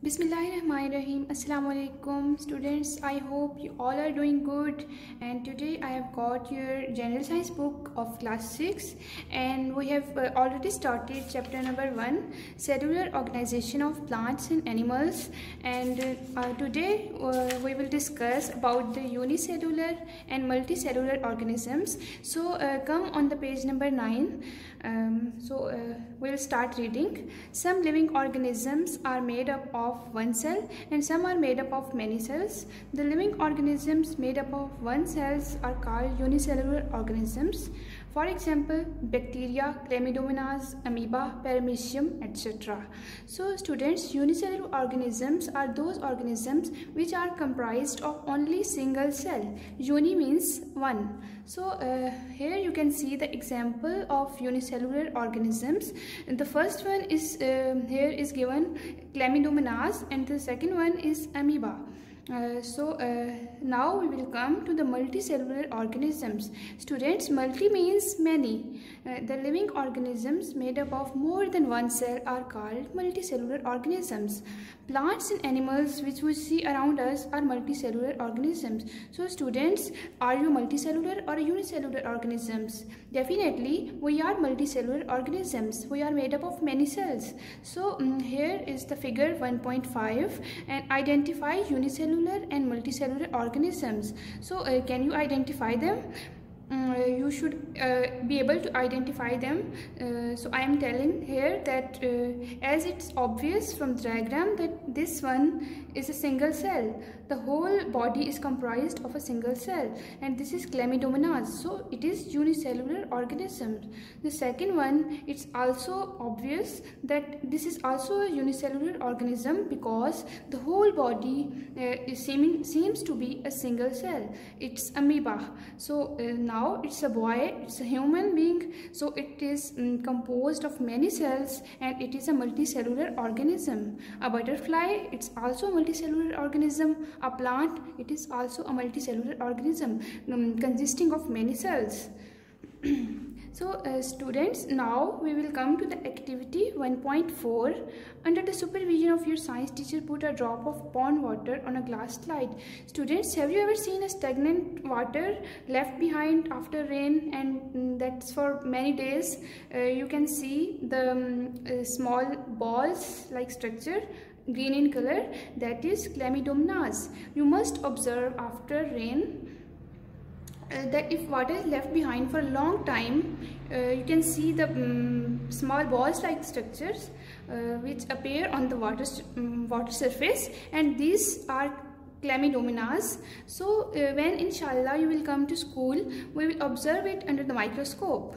Bismillahirrahmanirrahim. Assalamu alaikum students. I hope you all are doing good, and today I have got your general science book of class 6, and we have already started chapter number 1, cellular organization of plants and animals. And today we will discuss about the unicellular and multicellular organisms. So come on the page number 9. We'll start reading. Some living organisms are made up of one cell and some are made up of many cells. The living organisms made up of one cells are called unicellular organisms. For example, bacteria, chlamydomonas, amoeba, paramecium, etc. So students, unicellular organisms are those organisms which are comprised of only single cell. Uni means one. So here you can see the example of unicellular organisms. And the first one is here is given chlamydomonas, and the second one is amoeba. Now we will come to the multicellular organisms. Students, multi means many. The living organisms made up of more than one cell are called multicellular organisms. Plants and animals which we see around us are multicellular organisms. So students, are you multicellular or unicellular organisms? Definitely we are multicellular organisms. We are made up of many cells. So here is the figure 1.5, and identify unicellular and multicellular organisms. So can you identify them? You should be able to identify them. So I am telling here that as it's obvious from the diagram that this one is a single cell. The whole body is comprised of a single cell, and this is chlamydomonas, so it is unicellular organism. The second one, it's also obvious that this is also a unicellular organism because the whole body seems to be a single cell. It's amoeba. So now it's a boy, it's a human being, so it is composed of many cells, and it is a multicellular organism. A butterfly, it's also a multicellular organism. A plant, it is also a multicellular organism consisting of many cells. So students, now we will come to the activity 1.4. Under the supervision of your science teacher, put a drop of pond water on a glass slide. Students, have you ever seen a stagnant water left behind after rain, and that's for many days? You can see the small balls like structure, green in color, that is chlamydomonas. You must observe after rain that if water is left behind for a long time, you can see the small balls like structures which appear on the water surface, and these are chlamydomonas. So when inshallah you will come to school, we will observe it under the microscope.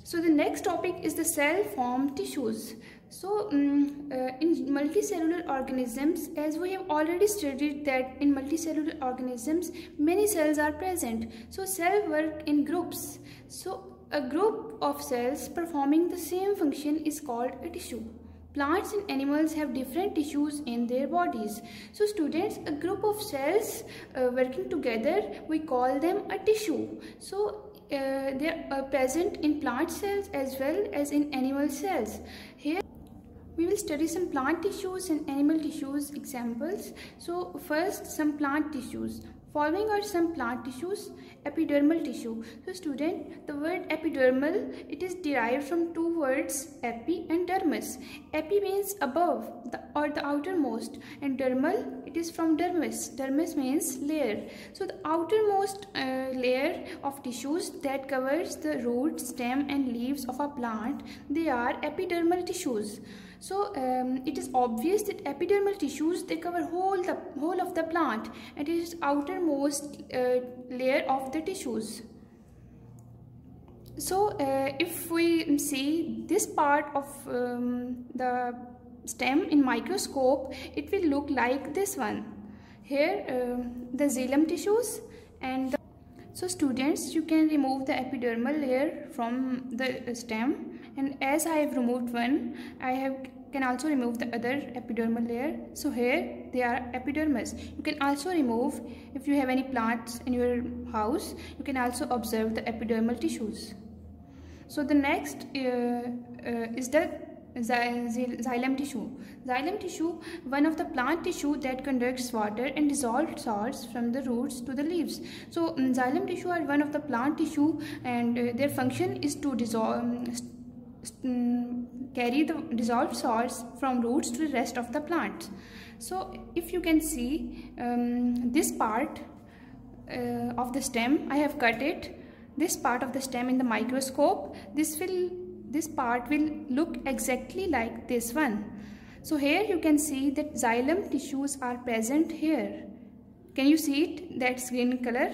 So the next topic is the cell-formed tissues. So in multicellular organisms, as we have already studied that in multicellular organisms many cells are present. So cells work in groups. So a group of cells performing the same function is called a tissue. Plants and animals have different tissues in their bodies. So students, a group of cells working together, we call them a tissue. So they are present in plant cells as well as in animal cells. Here we will study some plant tissues and animal tissues examples. So first, some plant tissues. Following are some plant tissues. Epidermal tissue. So student, the word epidermal, it is derived from two words, epi and dermis. Epi means above or the outermost, and dermal, it is from dermis. Dermis means layer. So the outermost layer of tissues that covers the root, stem and leaves of a plant, they are epidermal tissues. So it is obvious that epidermal tissues, they cover whole of the plant, and it is outermost layer of the tissues. So if we see this part of the stem in microscope, it will look like this one. Here the xylem tissues, and so students, you can remove the epidermal layer from the stem, and as I have removed one, can also remove the other epidermal layer. So here they are epidermis. You can also remove, if you have any plants in your house, you can also observe the epidermal tissues. So the next is the Xylem tissue. Xylem tissue, one of the plant tissue that conducts water and dissolved salts from the roots to the leaves. So xylem tissue are one of the plant tissue, and their function is to carry the dissolved salts from roots to the rest of the plant. So if you can see this part of the stem, I have cut it. This part of the stem in the microscope, this part will look exactly like this one. So here you can see that xylem tissues are present here. Can you see it? That's green color.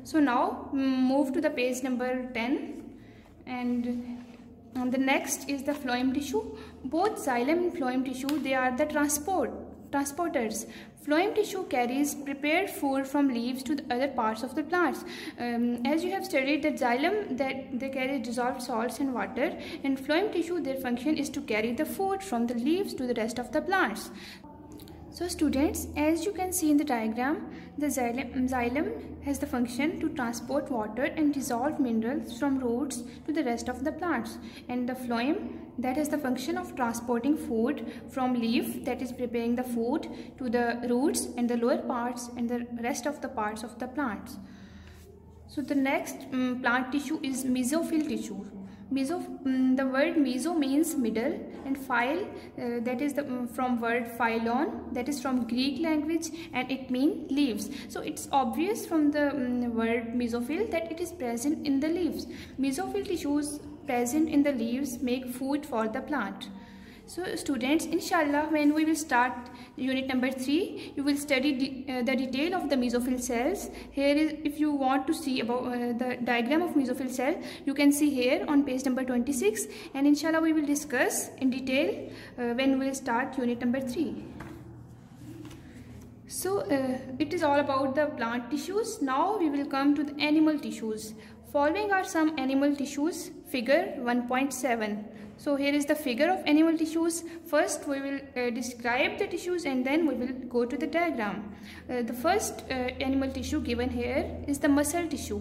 So now move to the page number 10, and the next is the phloem tissue. Both xylem and phloem tissue, they are the transporters. Phloem tissue carries prepared food from leaves to the other parts of the plants. As you have studied that xylem, that they carry dissolved salts and water, and phloem tissue, their function is to carry the food from the leaves to the rest of the plants. So students, as you can see in the diagram, the xylem has the function to transport water and dissolved minerals from roots to the rest of the plants, and the phloem, that has the function of transporting food from leaf, that is preparing the food, to the roots and the lower parts and the rest of the parts of the plants. So the next plant tissue is mesophyll tissue. The word meso means middle, and phyle, that is from word phylon, that is from Greek language, and it means leaves. So it's obvious from the word mesophyll that it is present in the leaves. Mesophyll tissues present in the leaves make food for the plant. So students, inshallah, when we will start unit number 3, you will study the detail of the mesophyll cells. Here is, if you want to see about the diagram of mesophyll cell, you can see here on page number 26, and inshallah we will discuss in detail when we will start unit number 3. So it is all about the plant tissues. Now we will come to the animal tissues. Following are some animal tissues, figure 1.7. So here is the figure of animal tissues. First we will describe the tissues, and then we will go to the diagram. The first animal tissue given here is the muscle tissue.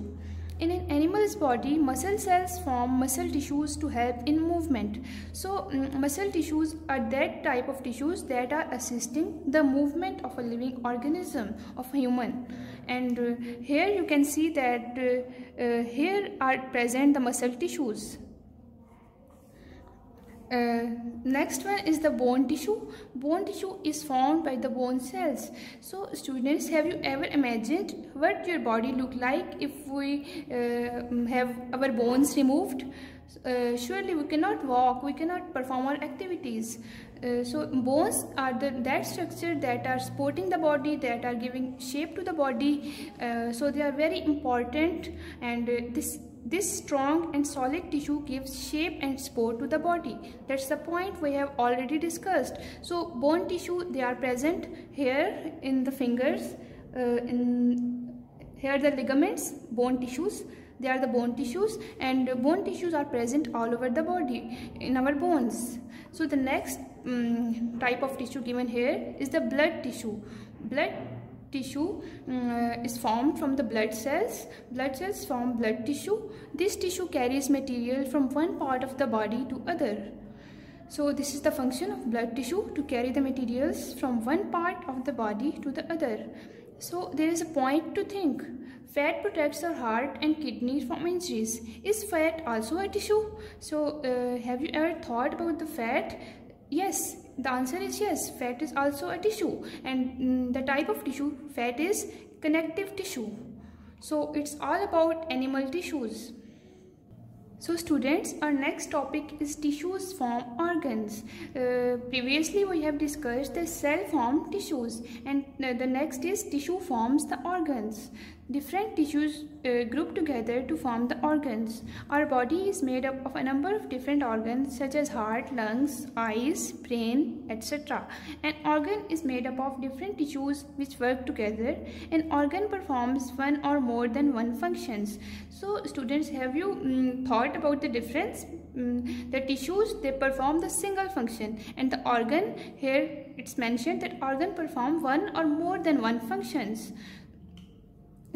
In an animal's body, muscle cells form muscle tissues to help in movement. So muscle tissues are that type of tissues that are assisting the movement of a living organism, of a human. And here you can see that here are present the muscle tissues. Next one is the bone tissue. Bone tissue is formed by the bone cells. So students, have you ever imagined what your body look like if we have our bones removed? Surely we cannot walk, we cannot perform our activities. So bones are that structure that are supporting the body, that are giving shape to the body. So they are very important, and this strong and solid tissue gives shape and support to the body. That's the point we have already discussed. So bone tissue, they are present here in the fingers, here the ligaments, bone tissues. They are the bone tissues, and bone tissues are present all over the body in our bones. So the next type of tissue given here is the blood tissue. Blood tissue is formed from the blood cells. Blood cells form blood tissue. This tissue carries material from one part of the body to other. So this is the function of blood tissue, to carry the materials from one part of the body to the other. So there is a point to think. Fat protects our heart and kidneys from injuries. Is fat also a tissue? So have you ever thought about the fat? Yes, the answer is yes, fat is also a tissue, and the type of tissue fat is connective tissue. So it's all about animal tissues. So students, our next topic is tissues form organs. Previously we have discussed the cell form tissues, and the next is tissue forms the organs. Different tissues group together to form the organs. Our body is made up of a number of different organs such as heart, lungs, eyes, brain, etc. An organ is made up of different tissues which work together. An organ performs one or more than one functions. So students, have you thought about the difference? The tissues, they perform the single function, and the organ, here it's mentioned that organ perform one or more than one functions.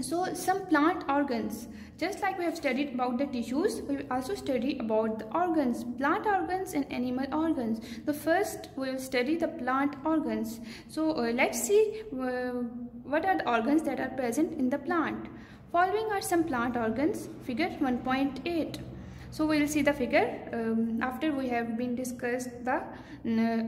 So some plant organs, just like we have studied about the tissues, we will also study about the organs, plant organs and animal organs. The first we will study the plant organs. So let's see what are the organs that are present in the plant. Following are some plant organs, figure 1.8. So we will see the figure after we have been discussed the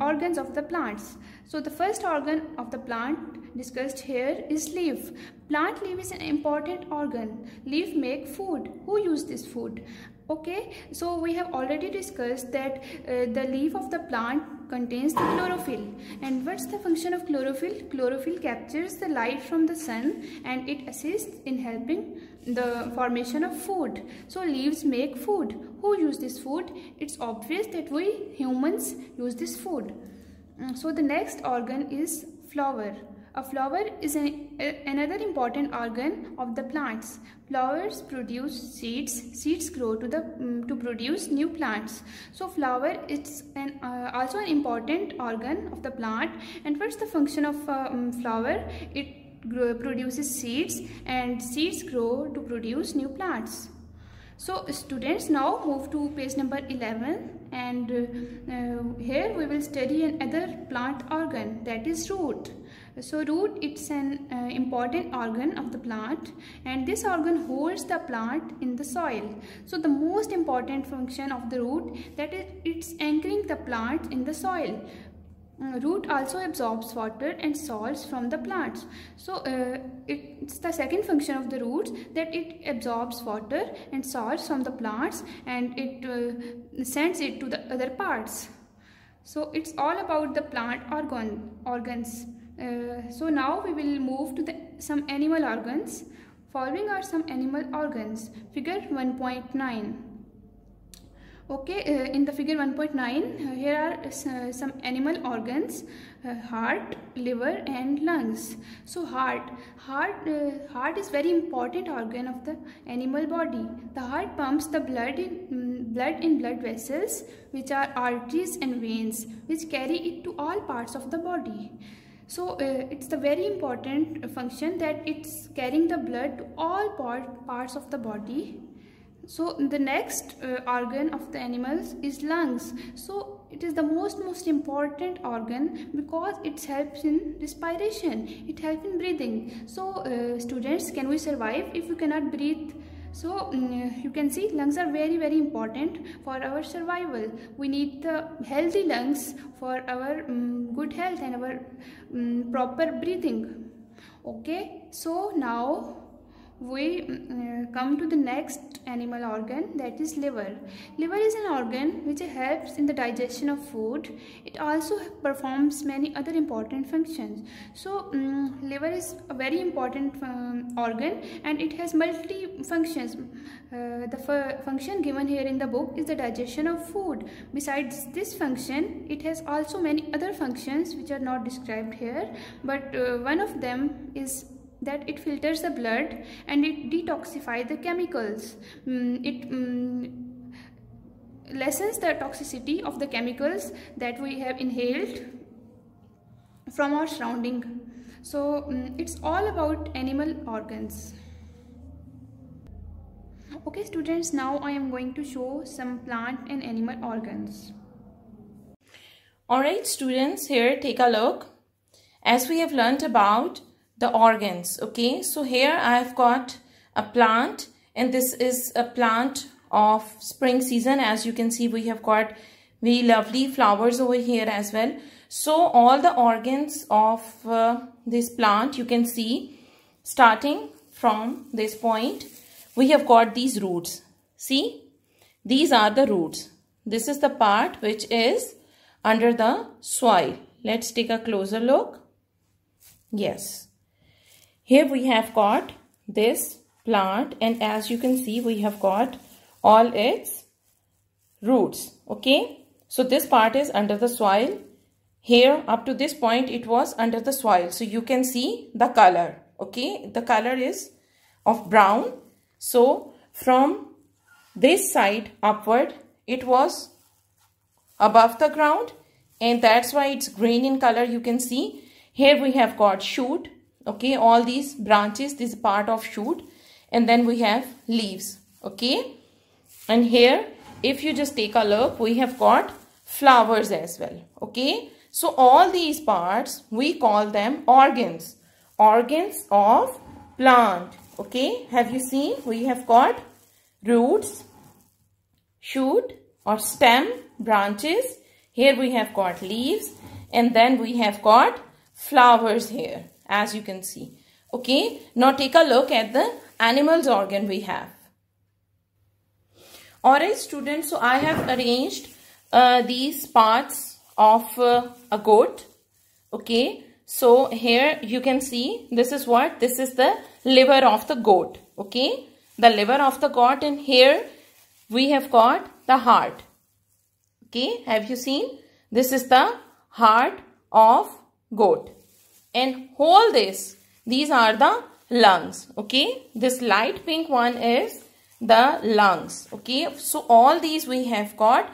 organs of the plants. So the first organ of the plant discussed here is leaf. Plant leaf is an important organ. Leaf make food. Who use this food? Okay, so we have already discussed that the leaf of the plant contains the chlorophyll. And what's the function of chlorophyll? Chlorophyll captures the light from the sun and it assists in helping the formation of food. So leaves make food. Who use this food? It's obvious that we humans use this food. So the next organ is flower. A flower is another important organ of the plants. Flowers produce seeds. Seeds grow to produce new plants. So flower is also an important organ of the plant. And what's the function of flower? It produces seeds, and seeds grow to produce new plants. So students, now move to page number 11, and here we will study another plant organ, that is root. So root, it's an important organ of the plant, and this organ holds the plant in the soil. So the most important function of the root, that is, it's anchoring the plant in the soil. Root also absorbs water and salts from the plants. So it's the second function of the roots, that it absorbs water and salts from the plants and it sends it to the other parts. So it's all about the plant organs. So now we will move to some animal organs. Following are some animal organs. Figure 1.9. Okay, in the figure 1.9, here are some animal organs, heart, liver and lungs. So heart is very important organ of the animal body. The heart pumps the blood in blood vessels, which are arteries and veins, which carry it to all parts of the body. So it's the very important function that it's carrying the blood to all parts of the body. So the next organ of the animals is lungs. So it is the most important organ because it helps in respiration, it helps in breathing. So students, can we survive if we cannot breathe? So you can see lungs are very important for our survival. We need the healthy lungs for our good health and our proper breathing. Okay, so now we come to the next animal organ, that is liver. Liver is an organ which helps in the digestion of food. It also performs many other important functions. So liver is a very important organ and it has multi functions. The function given here in the book is the digestion of food. Besides this function, it has also many other functions which are not described here, but one of them is that it filters the blood and it detoxifies the chemicals. It lessens the toxicity of the chemicals that we have inhaled from our surrounding. So it's all about animal organs. Okay students, now I am going to show some plant and animal organs. Alright students, here take a look. As we have learnt about the organs, okay, so here I have got a plant, and this is a plant of spring season. As you can see, we have got very lovely flowers over here as well. So all the organs of this plant, you can see, starting from this point, we have got these roots. See, these are the roots. This is the part which is under the soil. Let's take a closer look. Yes. Here we have got this plant, and as you can see, we have got all its roots. Okay, so this part is under the soil. Here up to this point it was under the soil. So you can see the color. Okay, the color is of brown. So from this side upward it was above the ground, and that's why it's green in color. You can see here we have got shoot. Okay, all these branches, this is part of shoot, and then we have leaves. Okay, and here if you just take a look, we have got flowers as well. Okay, so all these parts we call them organs, organs of plant. Okay, have you seen? We have got roots, shoot or stem, branches. Here we have got leaves, and then we have got flowers here, as you can see. Okay, now take a look at the animal's organ we have. Alright students, so I have arranged these parts of a goat. Okay, so here you can see this is what? This is the liver of the goat. Okay, the liver of the goat, and here we have got the heart. Okay, have you seen? This is the heart of goat. And whole this, these are the lungs. Okay, this light pink one is the lungs. Okay, so all these we have got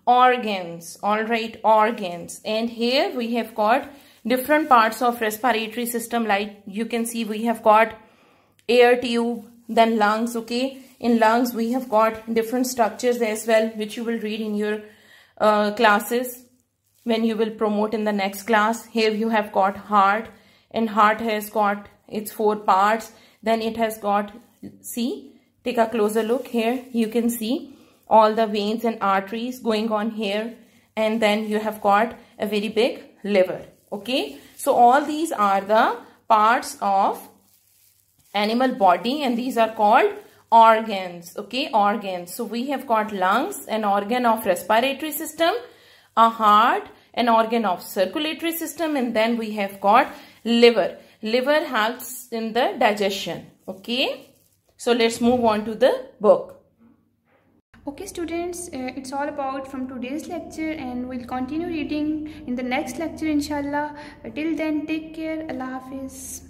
organs. All right, organs. And here we have got different parts of respiratory system. Like you can see, we have got air tube, then lungs. Okay, in lungs we have got different structures as well, which you will read in your classes when you will promote in the next class. Here you have got heart, and heart has got its 4 parts. Then it has got, see, take a closer look. Here you can see all the veins and arteries going on here, and then you have got a very big liver. Okay, so all these are the parts of animal body, and these are called organs. Okay, organs. So we have got lungs, an organ of respiratory system, a heart, an organ of circulatory system, and then we have got liver. Liver helps in the digestion. Okay, so let's move on to the book. Okay students, it's all about from today's lecture, and we'll continue reading in the next lecture inshallah. Till then, take care. Allah Hafiz.